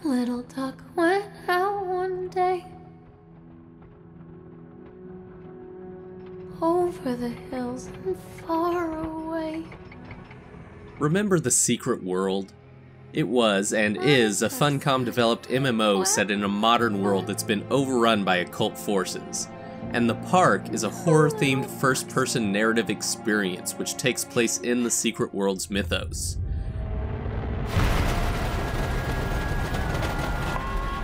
Little duck went out one day over the hills and far away. Remember The Secret World? It was, and is, a Funcom-developed MMO set in a modern world that's been overrun by occult forces. And the park is a horror-themed first-person narrative experience which takes place in the Secret World's mythos.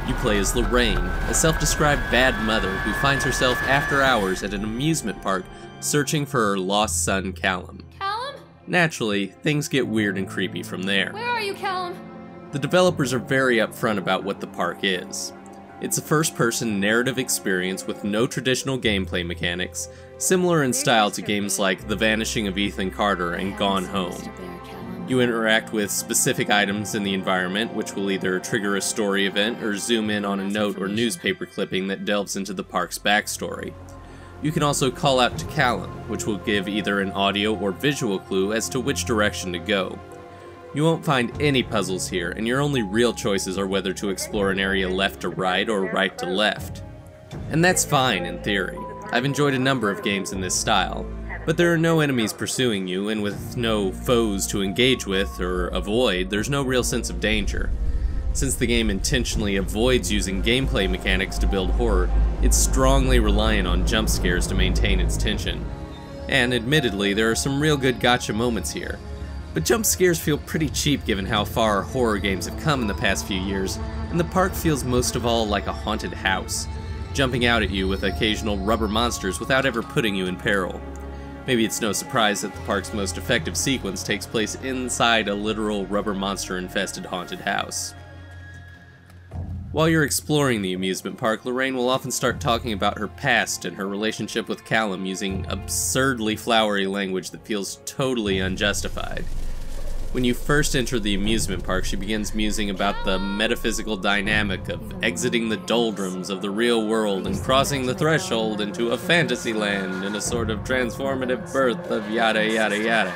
You play as Lorraine, a self-described bad mother who finds herself after hours at an amusement park searching for her lost son, Callum. Callum? Naturally, things get weird and creepy from there. Where are you, Callum? The developers are very upfront about what the park is. It's a first-person narrative experience with no traditional gameplay mechanics, similar in style to games like The Vanishing of Ethan Carter and Gone Home. You interact with specific items in the environment, which will either trigger a story event or zoom in on a note or newspaper clipping that delves into the park's backstory. You can also call out to Callum, which will give either an audio or visual clue as to which direction to go. You won't find any puzzles here, and your only real choices are whether to explore an area left to right or right to left. And that's fine in theory. I've enjoyed a number of games in this style, but there are no enemies pursuing you, and with no foes to engage with or avoid, there's no real sense of danger. Since the game intentionally avoids using gameplay mechanics to build horror, it's strongly reliant on jump scares to maintain its tension. And admittedly, there are some real good gotcha moments here. But jump scares feel pretty cheap given how far horror games have come in the past few years, and the park feels most of all like a haunted house, jumping out at you with occasional rubber monsters without ever putting you in peril. Maybe it's no surprise that the park's most effective sequence takes place inside a literal rubber monster-infested haunted house. While you're exploring the amusement park, Lorraine will often start talking about her past and her relationship with Callum using absurdly flowery language that feels totally unjustified. When you first enter the amusement park, she begins musing about the metaphysical dynamic of exiting the doldrums of the real world and crossing the threshold into a fantasy land in a sort of transformative birth of yada yada yada.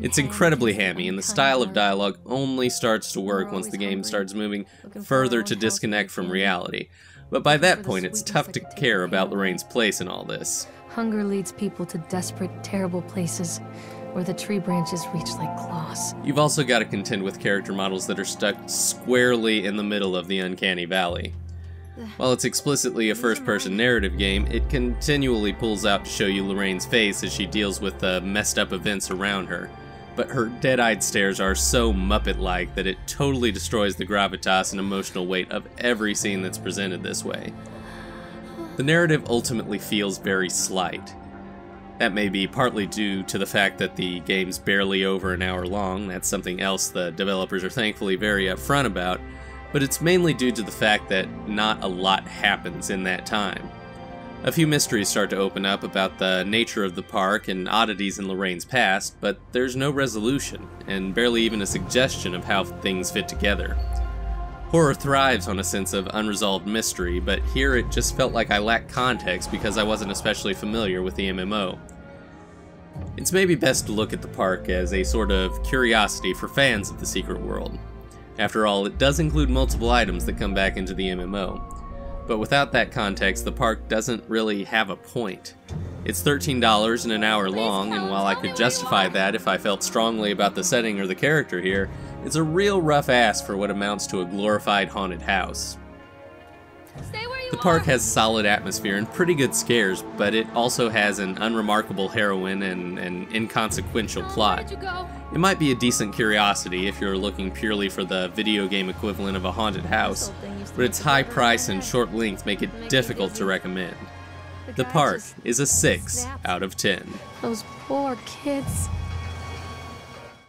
It's incredibly hammy, and the style of dialogue only starts to work once the game starts moving further to disconnect from reality. But by that point, it's tough to care about Lorraine's place in all this. Hunger leads people to desperate, terrible places where the tree branches reach like claws. You've also got to contend with character models that are stuck squarely in the middle of the uncanny valley. While it's explicitly a first-person narrative game, it continually pulls out to show you Lorraine's face as she deals with the messed up events around her. But her dead-eyed stares are so Muppet-like that it totally destroys the gravitas and emotional weight of every scene that's presented this way. The narrative ultimately feels very slight. That may be partly due to the fact that the game's barely over an hour long. That's something else the developers are thankfully very upfront about, but it's mainly due to the fact that not a lot happens in that time. A few mysteries start to open up about the nature of the park and oddities in Lorraine's past, but there's no resolution, and barely even a suggestion of how things fit together. Horror thrives on a sense of unresolved mystery, but here it just felt like I lacked context because I wasn't especially familiar with the MMO. It's maybe best to look at the park as a sort of curiosity for fans of the Secret World. After all, it does include multiple items that come back into the MMO. But without that context, the park doesn't really have a point. It's $13 and an hour long, and while I could justify that if I felt strongly about the setting or the character here, it's a real rough ask for what amounts to a glorified haunted house. The park has solid atmosphere and pretty good scares, but it also has an unremarkable heroine and an inconsequential plot. It might be a decent curiosity if you're looking purely for the video game equivalent of a haunted house, but its high price and short length make it difficult to recommend. The park is a 6 out of 10. Those poor kids.